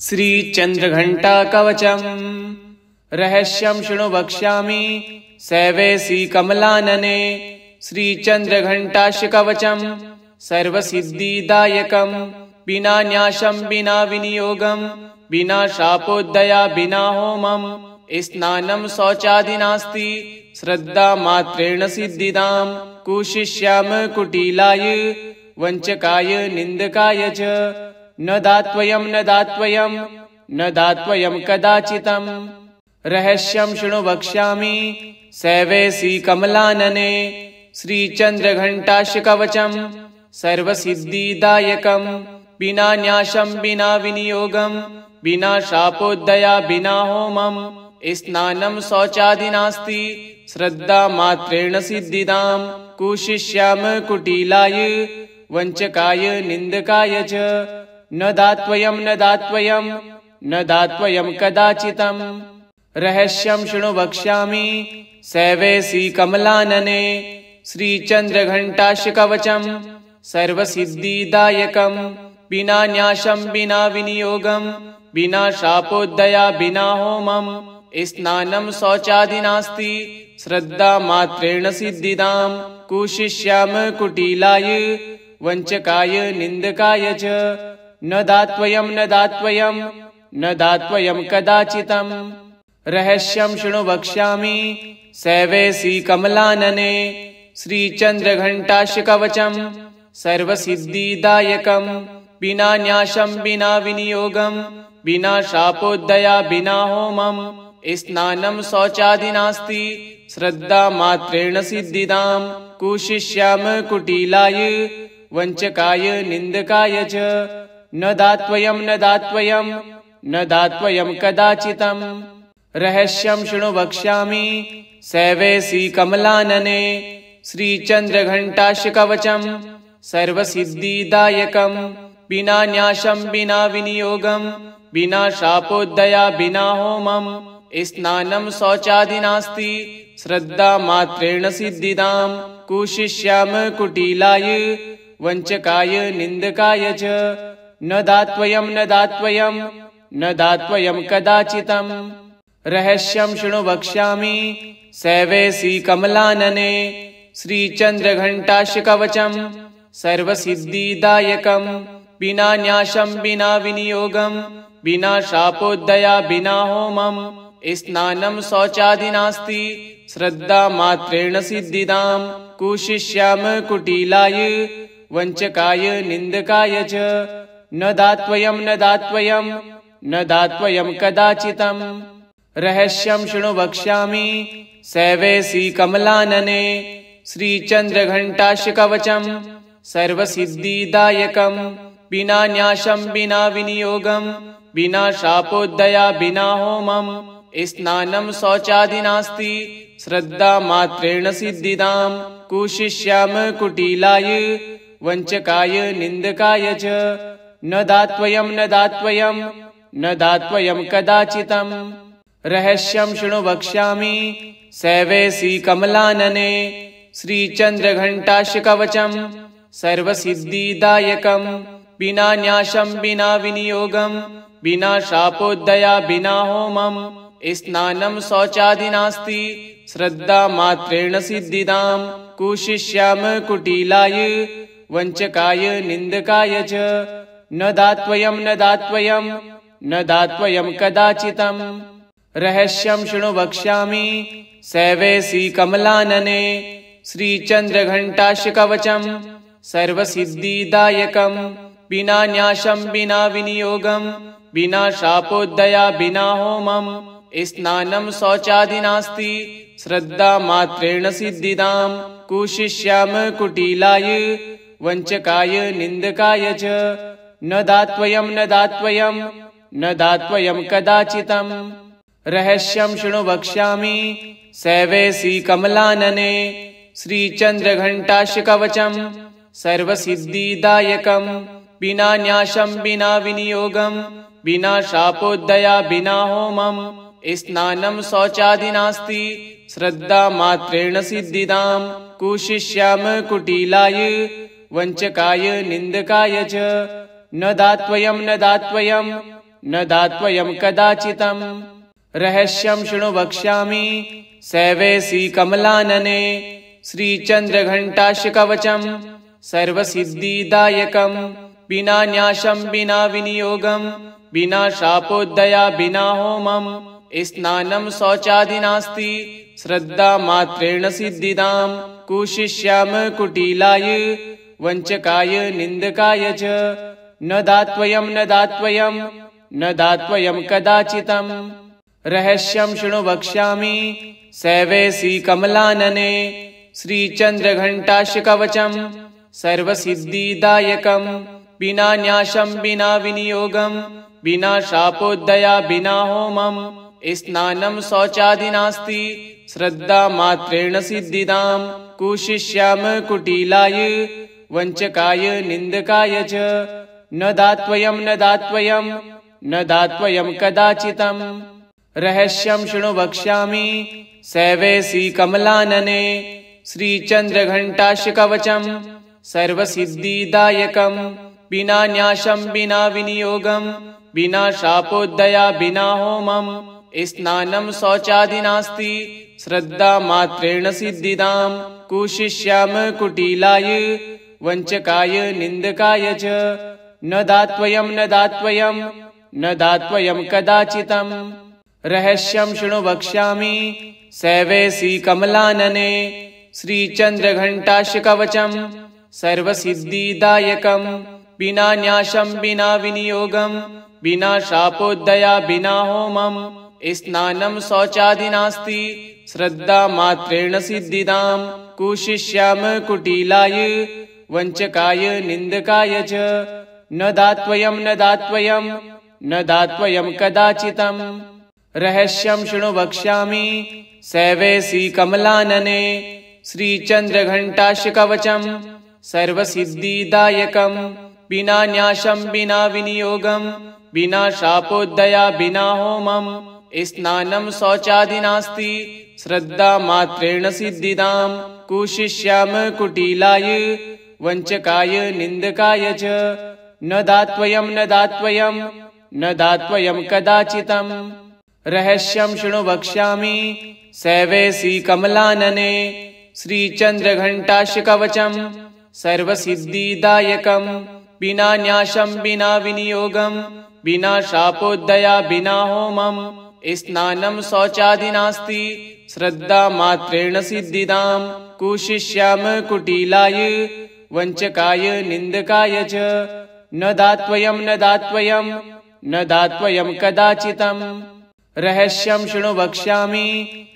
श्रीचन्द्रघण्टाकवचम् रहस्यं शृणु वक्ष्यामि सैवेसी कमलानने। श्रीचन्द्रघण्टाकवचम् सर्वसिद्धिदायकं विना न्यासं विना विनियोगं विना शापोदया विना होमं स्नानं शौचादि नास्ति श्रद्धा मात्रेण सिद्धिदां। कुशिष्याम कुटिलाय वञ्चकाय निन्दकाय च न दात्वयं न दात्वयं न दात्वयं कदाचितं। रहस्यं शृणु वक्ष्यामि सैवेसी कमलानने। श्रीचन्द्रघण्टाकवचम् सर्वसिद्धिदायकं विना न्यासं विना विनियोगं विना शापोदया विना होमं स्नानं शौचादि नास्ति श्रद्धा मात्रेण सिद्धिदां। कुशिष्याम कुटिलाय वञ्चकाय निन्दकाय च न दात्वयं न दात्वयं न दात्वयं कदाचितं। रहस्यं शृणु वक्ष्यामि सैवेसी कमलानने। श्रीचन्द्रघण्टाकवचम् सर्वसिद्धिदायकं विना न्यासं विना विनियोगं विना शापोदया विना होमं स्नानं शौचादि नास्ति श्रद्धा मात्रेण सिद्धिदां। कुशिष्याम कुटिलाय वञ्चकाय निन्दकाय च न दात्वयं न दात्वयं न दात्वयं कदाचितं। रहस्यं शृणु वक्ष्यामि सैवेसी कमलानने। श्रीचन्द्रघण्टाकवचम् सर्वसिद्धिदायकं विना न्यासं विना विनियोगं विना शापोदया विना होमं स्नानं शौचादि नास्ति श्रद्धा मात्रेण सिद्धिदां। कुशिष्याम कुटिलाय वञ्चकाय निन्दकाय च न दात्वयं न दात्वयं न दात्वयं कदाचितं। रहस्यं शृणु वक्ष्यामि सैवेसी कमलानने। श्रीचन्द्रघण्टाकवचम् सर्वसिद्धिदायकं विना न्यासं विना विनियोगं विना शापोदया विना होमं स्नानं शौचादि नास्ति श्रद्धा मात्रेण सिद्धिदां। कुशिष्याम कुटिलाय वञ्चकाय निन्दकाय च न दात्वयं न दात्वयं न दात्वयं कदाचितं। रहस्यं शृणु वक्ष्यामि सैवेसी कमलानने। श्रीचन्द्रघण्टाकवचम् सर्वसिद्धिदायकं विना न्यासं विना विनियोगं विना शापोदया विना होमं स्नानं शौचादि नास्ति श्रद्धा मात्रेण सिद्धिदां। कुशिष्याम कुटिलाय वञ्चकाय निन्दकाय च न दात्वयं न दात्वयं न दात्वयं कदाचितं। रहस्यं शृणु वक्ष्यामि सैवेसी कमलानने। श्रीचन्द्रघण्टाकवचम् सर्वसिद्धिदायकं विना न्यासं विना विनियोगं विना शापोदया विना होमं स्नानं शौचादि नास्ति श्रद्धा मात्रेण सिद्धिदां। कुशिष्याम कुटिलाय वञ्चकाय निन्दकाय च न दात्वयं न दात्वयं न दात्वयं कदाचितं। रहस्यं शृणु वक्ष्यामि सैवेसी कमलानने। श्रीचन्द्रघण्टाकवचम् सर्वसिद्धिदायकं विना न्यासं विना विनियोगं विना शापोदया विना होमं स्नानं शौचादि नास्ति श्रद्धा मात्रेण सिद्धिदां। कुशिष्याम कुटिलाय वञ्चकाय निन्दकाय च न दात्वयं न दात्वयं न दात्वयं कदाचितं। रहस्यं शृणु वक्ष्यामि सैवेसी कमलानने। श्रीचन्द्रघण्टाकवचम् सर्वसिद्धिदायकं विना न्यासं विना विनियोगं विना शापोदया विना होमं स्नानं शौचादि नास्ति श्रद्धा मात्रेण सिद्धिदां। कुशिष्याम कुटिलाय वञ्चकाय निन्दकाय च न दात्वयं न दात्वयं न दात्वयं कदाचितं। रहस्यं शृणु वक्ष्यामि सैवेसी कमलानने। श्रीचन्द्रघण्टाकवचम् सर्वसिद्धिदायकं विना न्यासं विना विनियोगं विना शापोदया विना होमं स्नानं शौचादि नास्ति श्रद्धा मात्रेण सिद्धिदां। कुशिष्याम कुटिलाय वञ्चकाय निन्दकाय च न दात्वयं न दात्वयं न दात्वयं कदाचितं। रहस्यं शृणु वक्ष्यामि सैवेसी कमलानने। श्रीचन्द्रघण्टाशकवचं सर्वसिद्धिदायकं। विना न्यासं विना विनियोगं विना शापोदया विना होमं स्नानं शौचादि नास्ति श्रद्धामात्रेण सिद्धिदां। कुशिष्याम कुटिलाय वञ्चकाय निन्दकाय च न दात्वयं न दात्वयं न दात्वयं कदाचितं। रहस्यं शृणु वक्ष्यामि सैवेसी कमलानने। श्रीचन्द्रघण्टाशकवचं सर्वसिद्धिदायकं। विना न्यासं विना विनियोगं विना शापोदया विना होमं स्नानं शौचादि नास्ति श्रद्धामात्रेण सिद्धिदां। कुशिष्याम कुटिलाय वञ्चकाय निन्दकाय च न दात्वयं न दात्वयं न दात्वयं कदाचितं। रहस्यं शृणु वक्ष्यामि सैवेसी कमलानने। श्रीचन्द्रघण्टाशकवचं सर्वसिद्धिदायकं। विना न्यासं विना विनियोगं विना शापोदया विना होमं स्नानं शौचादि नास्ति श्रद्धामात्रेण सिद्धिदां। कुशिष्याम कुटिलाय वञ्चकाय निन्दकाय च न दात्वयं न दात्वयं न दात्वयं कदाचितं। रहस्यं शृणु वक्ष्यामि सैवेसी कमलानने। श्रीचन्द्रघण्टाशकवचं सर्वसिद्धिदायकं। विना न्यासं विना विनियोगं विना शापोदया विना होमं स्नानं शौचादि नास्ति श्रद्धामात्रेण सिद्धिदां। कुशिष्याम कुटिलाय वञ्चकाय निन्दकाय च न दात्वयं न दात्वयं न दात्वयं कदाचितं। रहस्यं शृणु वक्ष्यामि सैवेसी कमलानने। श्रीचन्द्रघण्टाशकवचं सर्वसिद्धिदायकं। विना न्यासं विना विनियोगं विना शापोदया विना होमं स्नानं शौचादि नास्ति श्रद्धामात्रेण सिद्धिदां। कुशिष्याम कुटिलाय वञ्चकाय निन्दकाय च न दात्वयं न दात्वयं न दात्वयं कदाचितं। रहस्यं शृणु वक्ष्यामि सैवेसी कमलानने। श्रीचन्द्रघण्टाशकवचं सर्वसिद्धिदायकं। विना न्यासं विना विनियोगं विना शापोदया विना होमं स्नानं शौचादि नास्ति श्रद्धामात्रेण सिद्धिदां। कुशिष्याम कुटिलाय वञ्चकाय निन्दकाय च न दात्वयं न दात्वयं न दात्वयं कदाचितं। रहस्यं शृणु वक्ष्यामि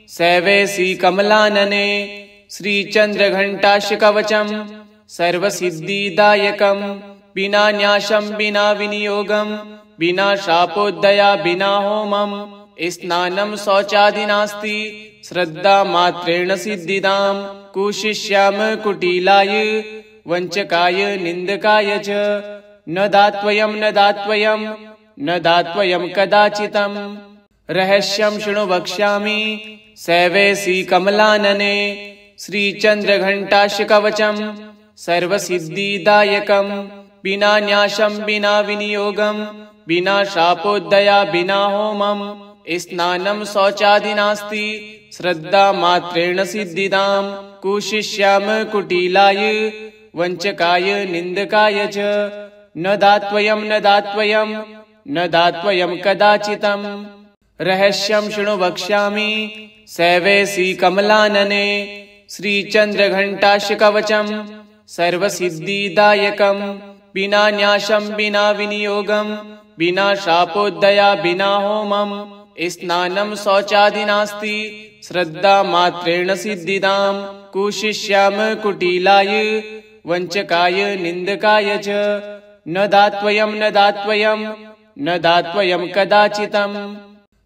सैवेसी कमलानने। श्रीचन्द्रघण्टाशकवचं सर्वसिद्धिदायकं। विना न्यासं विना विनियोगं विना शापोदया विना होमं स्नानं शौचादि नास्ति श्रद्धामात्रेण सिद्धिदां। कुशिष्याम कुटिलाय वञ्चकाय निन्दकाय च न दात्वयं न दात्वयं न दात्वयं कदाचितं। रहस्यं शृणु वक्ष्यामि सैवेसी कमलानने। श्रीचन्द्रघण्टाशकवचं सर्वसिद्धिदायकं। विना न्यासं विना विनियोगं विना शापोदया विना होमं स्नानं शौचादि नास्ति श्रद्धामात्रेण सिद्धिदां। कुशिष्याम कुटिलाय वञ्चकाय निन्दकाय च न दात्वयं न दात्वयं न दात्वयं कदाचितं। रहस्यं शृणु वक्ष्यामि सैवेसी कमलानने। श्रीचन्द्रघण्टाशकवचं सर्वसिद्धिदायकं। विना न्यासं विना विनियोगं विना शापोदया विना होमं स्नानं शौचादि नास्ति श्रद्धामात्रेण सिद्धिदां। कुशिष्याम कुटिलाय वञ्चकाय निन्दकाय च न दात्वयं न दात्वयं न दात्वयं कदाचितं।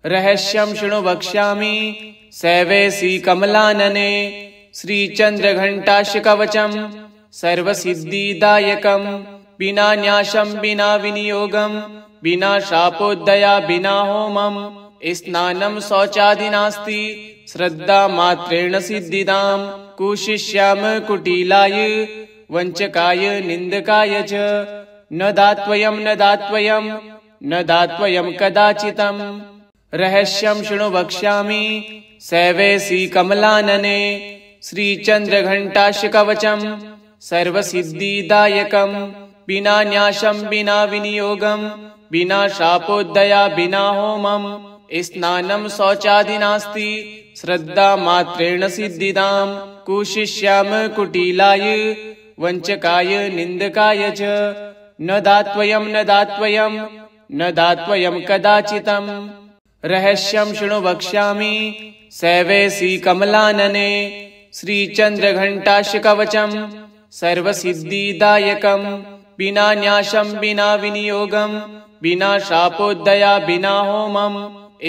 रहस्यं शृणु वक्ष्यामि सैवेसी कमलानने। श्रीचन्द्रघण्टाशकवचं सर्वसिद्धिदायकं। विना न्यासं विना विनियोगं विना शापोदया विना होमं स्नानं शौचादि नास्ति श्रद्धामात्रेण सिद्धिदां। कुशिष्याम कुटिलाय वञ्चकाय निन्दकाय च न दात्वयं न दात्वयं न दात्वयं कदाचितं। रहस्यं शृणु वक्ष्यामि सैवेसी कमलानने। श्रीचन्द्रघण्टाशकवचं सर्वसिद्धिदायकं। विना न्यासं विना विनियोगं विना शापोदया विना होमं स्नानं शौचादि नास्ति श्रद्धा मात्रेण सिद्धिदां। कुशिष्याम कुटिलाय वञ्चकाय निन्दकाय च न दात्वयं न दात्वयं न दात्वयं कदाचितं। रहस्यं शृणु वक्ष्यामि सैवेसी कमलानने। श्रीचन्द्रघण्टाशकवचं सर्वसिद्धिदायकं। विना न्यासं विना विनियोगं विना शापोदया विना होमं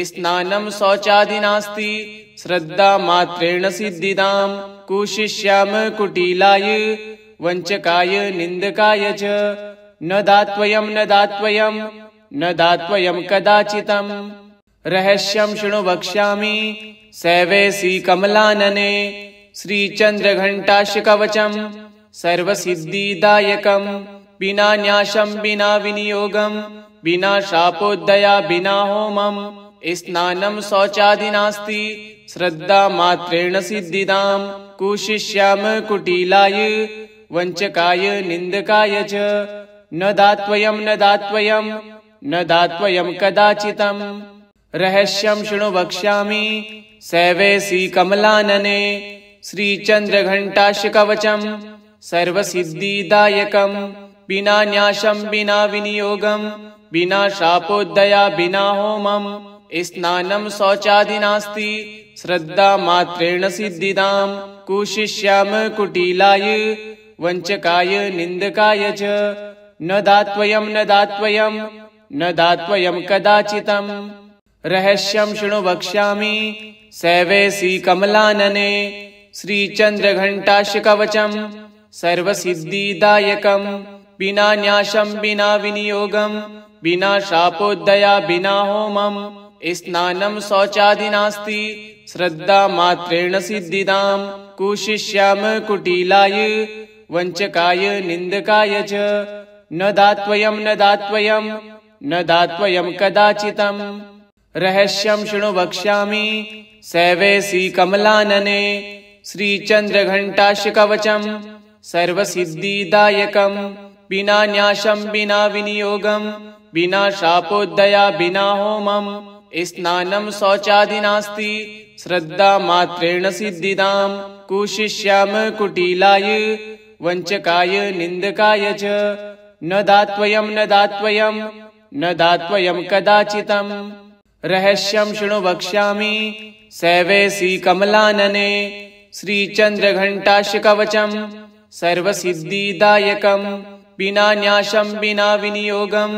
स्नानं शौचादि नास्ति श्रद्धा मात्रेण सिद्धिदां। कुशिष्याम कुटिलाय वञ्चकाय निन्दकाय च न दात्वयं न दात्वयं न दात्वयं कदाचितं। रहस्यं शृणु वक्ष्यामि सैवेसी कमलानने। श्रीचन्द्रघण्टाशकवचं सर्वसिद्धिदायकं। विना न्यासं विना विनियोगं विना शापोदया विना होमं स्नानं शौचादि नास्ति श्रद्धा मात्रेण सिद्धिदां। कुशिष्याम कुटिलाय वञ्चकाय निन्दकाय च न दात्वयं न दात्वयं न दात्वयं कदाचितं। रहस्यं शृणु वक्ष्यामि सैवेसी कमलानने। श्रीचन्द्रघण्टाशकवचं सर्वसिद्धिदायकं। विना न्यासं विना विनियोगं विना शापोदया विना होमं स्नानं शौचादि नास्ति श्रद्धा मात्रेण सिद्धिदां। कुशिष्याम कुटिलाय वञ्चकाय निन्दकाय च न दात्वयं न दात्वयं न दात्वयं कदाचितं। रहस्यं शृणु वक्ष्यामि सैवेसी कमलानने। श्रीचन्द्रघण्टाशकवचं सर्वसिद्धिदायकं। विना न्यासं विना विनियोगं विना शापोदया विना होमं स्नानं शौचादि नास्ति श्रद्धा मात्रेण सिद्धिदां। कुशिष्याम कुटिलाय वञ्चकाय निन्दकाय च न दात्वयं न दात्वयं न दात्वयं कदाचितं। रहस्यं शृणु वक्ष्यामि सैवेसी कमलानने। श्रीचन्द्रघण्टाशकवचं सर्वसिद्धिदायकं। विना न्यासं विना विनियोगं विना शापोदया विना होमं स्नानं शौचादि नास्ति श्रद्धा मात्रेण सिद्धिदां। कुशिष्याम कुटिलाय वञ्चकाय निन्दकाय च न दात्वयं न दात्वयं न दात्वयं कदाचितं। रहस्यं शृणु वक्ष्यामि सैवेसी कमलानने। श्रीचन्द्रघण्टाशकवचं सर्वसिद्धिदायकं। विना न्यासं विना विनियोगं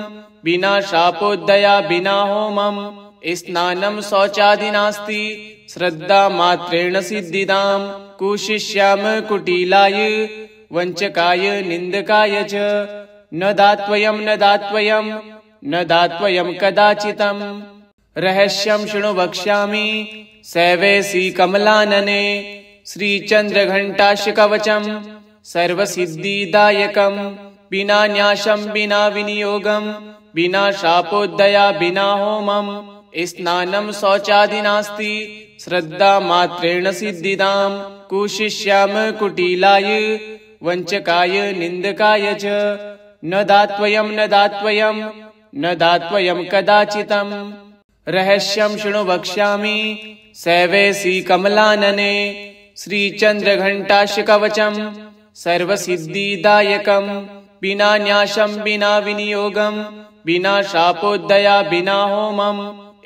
विना शापोदया विना होमं स्नानं शौचादि नास्ति श्रद्धा मात्रेण सिद्धिदां। कुशिष्याम कुटिलाय वञ्चकाय निन्दकाय च न दात्वयं न दात्वयं न दात्वयं कदाचितं। रहस्यं शृणु वक्ष्यामि सैवेसी कमलानने। श्रीचन्द्रघण्टाशकवचं सर्वसिद्धिदायकं। विना न्यासं विना विनियोगं विना शापोदया विना होमं स्नानं शौचादि नास्ति श्रद्धा मात्रेण सिद्धिदां। कुशिष्याम कुटिलाय वञ्चकाय निन्दकाय च न दात्वयं न दात्वयं न दात्वयं कदाचितं। रहस्यं शृणु वक्ष्यामि सैवेसी कमलानने। श्रीचन्द्रघण्टाशकवचं सर्वसिद्धिदायकं। विना न्यासं विना विनियोगं विना शापोदया विना होमं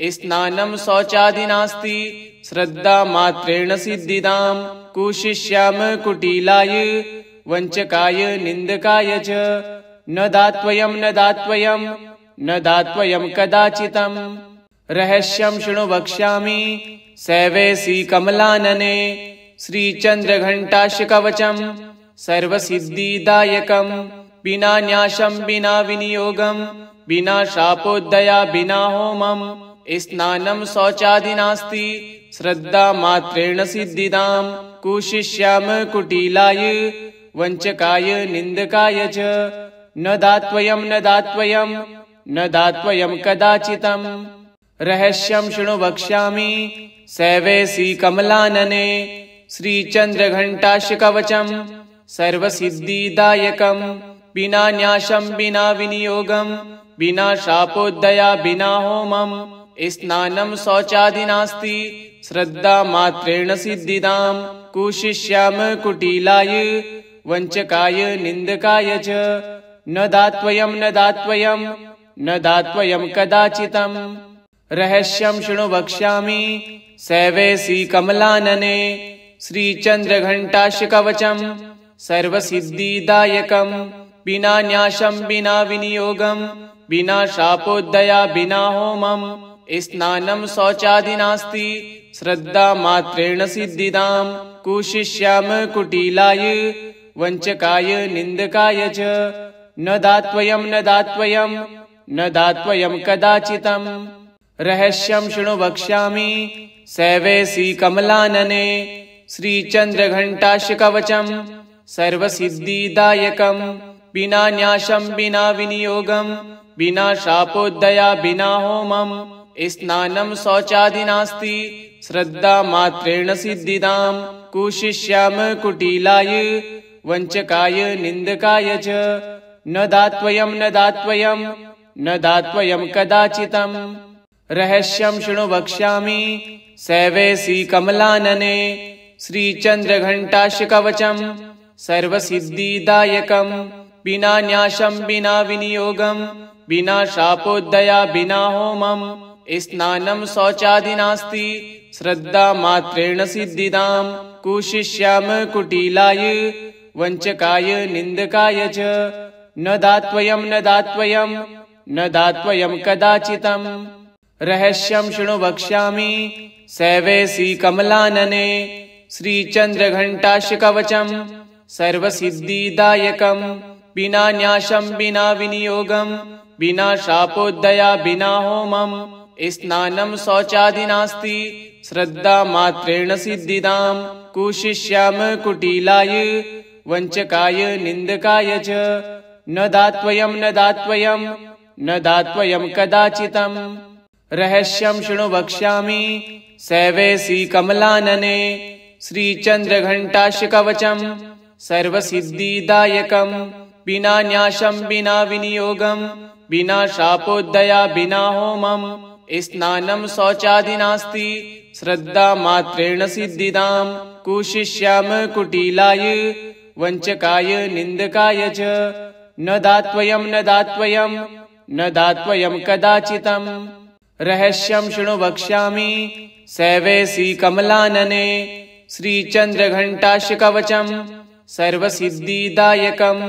स्नानं शौचादि नास्ति श्रद्धा मात्रेण सिद्धिदां। कुशिष्याम कुटिलाय वञ्चकाय निन्दकाय च न दात्वयं न दात्वयं न दात्वयं कदाचितं। रहस्यं शृणु वक्ष्यामि सैवेसी कमलानने। श्रीचन्द्रघण्टाशकवचं सर्वसिद्धिदायकं। विना न्यासं विना विनियोगं विना शापोदया विना होमं स्नानं शौचादि नास्ति श्रद्धा मात्रेण सिद्धिदां। कुशिष्याम कुटिलाय वञ्चकाय निन्दकाय च न दात्वयं न दात्वयं न दात्वयं कदाचितं। रहस्यं शृणु वक्ष्यामि सैवेसी कमलानने। श्रीचन्द्रघण्टाशकवचं सर्वसिद्धिदायकं। विना न्यासं विना विनियोगं विना शापोदया विना होमं स्नानं शौचादि नास्ति श्रद्धामात्रेण सिद्धिदां। कुशिष्याम कुटिलाय वञ्चकाय निन्दकाय च न दात्वयं न दात्वयं न दात्वयं कदाचितं। रहस्यं शृणु वक्ष्यामि सैवेसी कमलानने। श्रीचन्द्रघण्टाशकवचं सर्वसिद्धिदायकं। विना न्यासं विना विनियोगं विना शापोदया विना होमं स्नानं शौचादि नास्ति श्रद्धामात्रेण सिद्धिदां। कुशिष्याम कुटिलाय वञ्चकाय निन्दकाय च न दात्वयं न दात्वयं न दात्वयं कदाचितं। रहस्यं शृणु वक्ष्यामि सैवेसी कमलानने। श्रीचन्द्रघण्टाशकवचं सर्वसिद्धिदायकं। विना न्यासं विना विनियोगं विना शापोदया विना होमं स्नानं शौचादि नास्ति श्रद्धामात्रेण सिद्धिदां। कुशिष्याम कुटिलाय वञ्चकाय निन्दकाय च न दात्वयं न दात्वयं न दात्वयं कदाचितं। रहस्यं शृणु वक्ष्यामि सैवेसी कमलानने। श्रीचन्द्रघण्टाशकवचं सर्वसिद्धिदायकं। विना न्यासं विना विनियोगं विना शापोदया विना होमं स्नानं शौचादि नास्ति श्रद्धामात्रेण सिद्धिदां। कुशिष्याम कुटिलाय वञ्चकाय निन्दकाय च न दात्वयं न दात्वयं न दात्वयं कदाचितं। रहस्यं शृणु वक्ष्यामि सैवेसी कमलानने। श्रीचन्द्रघण्टाशकवचं सर्वसिद्धिदायकं। विना न्यासं विना विनियोगं विना शापोदया विना होमं स्नानं शौचादि नास्ति श्रद्धामात्रेण सिद्धिदां। कुशिष्याम कुटिलाय वञ्चकाय निन्दकाय च न दात्वयं न दात्वयं न दात्वयं कदाचितं। रहस्यं शृणु वक्ष्यामि सैवेसी कमलानने। श्रीचन्द्रघण्टाशकवचं सर्वसिद्धिदायकं। विना न्यासं विना विनियोगं विना शापोदया विना होमं स्नानं शौचादि नास्ति श्रद्धामात्रेण सिद्धिदां। कुशिष्याम कुटिलाय वञ्चकाय निन्दकाय च न दात्वयं न दात्वयं न दात्वयं कदाचितं। रहस्यं शृणु वक्ष्यामि सैवेसी कमलानने। श्रीचन्द्रघण्टाशकवचं सर्वसिद्धिदायकं।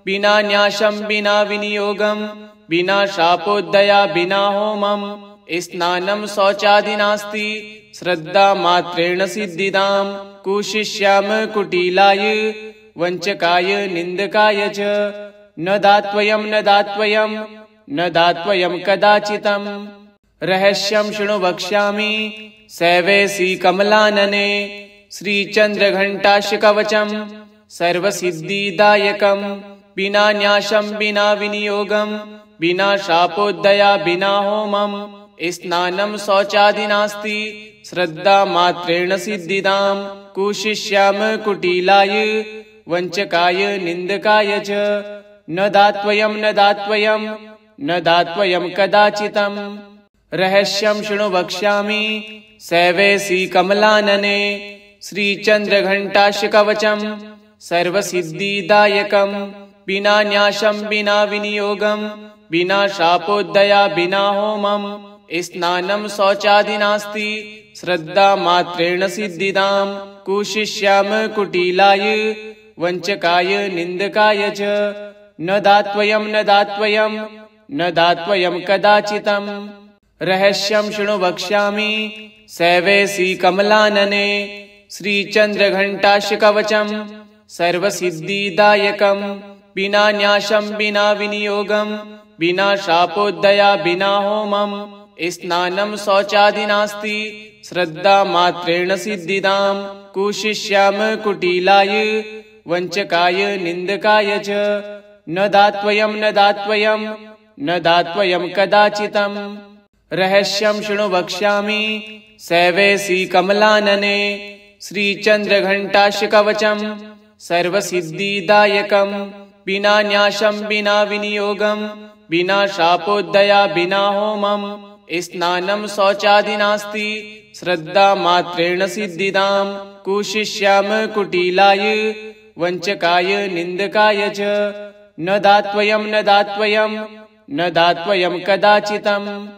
विना न्यासं विना विनियोगं विना शापोदया विना होमं स्नानं शौचादि नास्ति श्रद्धामात्रेण सिद्धिदां। कुशिष्याम कुटिलाय वञ्चकाय निन्दकाय च न दात्वयं न दात्वयं न दात्वयं कदाचितं। रहस्यं शृणु वक्ष्यामि सैवेसी कमलानने। श्रीचन्द्रघण्टाशकवचं सर्वसिद्धिदायकं। विना न्यासं विना विनियोगं विना शापोदया विना होमं स्नानं शौचादि नास्ति श्रद्धामात्रेण सिद्धिदां। कुशिष्याम कुटिलाय वञ्चकाय निन्दकाय च न दात्वयं न दात्वयं न दात्वयं कदाचितं। रहस्यं शृणु वक्ष्यामि सैवेसी कमलानने। श्रीचन्द्रघण्टाशकवचं सर्वसिद्धिदायकं। विना न्यासं विना विनियोगं विना शापोदया विना होमं स्नानं शौचादि नास्ति श्रद्धामात्रेण सिद्धिदां। कुशिष्याम कुटिलाय वञ्चकाय निन्दकाय च न दात्वयं न दात्वयं न दात्वयं कदाचितं। रहस्यं शृणु वक्ष्यामि सैवेसी कमलानने। श्रीचन्द्रघण्टाशकवचं सर्वसिद्धिदायकं। विना न्यासं विना विनियोगं विना शापोदया विना होमं स्नानं शौचादि नास्ति श्रद्धामात्रेण सिद्धिदां। कुशिष्याम कुटिलाय वञ्चकाय निन्दकाय च न दात्वयं न दात्वयं न दात्वयं कदाचितं। रहस्यं शृणु वक्ष्यामि सैवेसी कमलानने। श्रीचन्द्रघण्टाशकवचं सर्वसिद्धिदायकं। विना न्यासं विना विनियोगं विना शापोदया विना होमं स्नानं शौचादि नास्ति श्रद्धा मात्रेण सिद्धिदां। कुशिष्याम कुटिलाय वञ्चकाय निन्दकाय च न दात्वयं न दात्वयं न दात्वयं कदाचितं।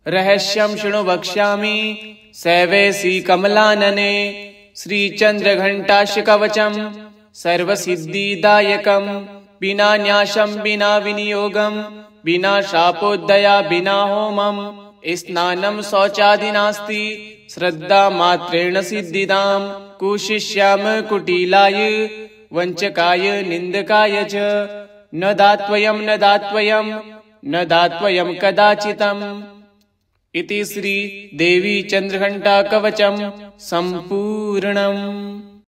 रहस्यं शृणु वक्ष्यामि सैवेसी कमलानने। श्रीचन्द्रघण्टाशकवचं सर्वसिद्धिदायकं। विना न्यासं विना विनियोगं विना शापोदया विना होमं स्नानं शौचादि नास्ति श्रद्धा मात्रेण सिद्धिदां। कुशिष्याम कुटिलाय वञ्चकाय निन्दकाय च न दात्वयं न दात्वयं न दात्वयं कदाचितं। इति श्री देवी चन्द्रघण्टा कवचं सम्पूर्णम्।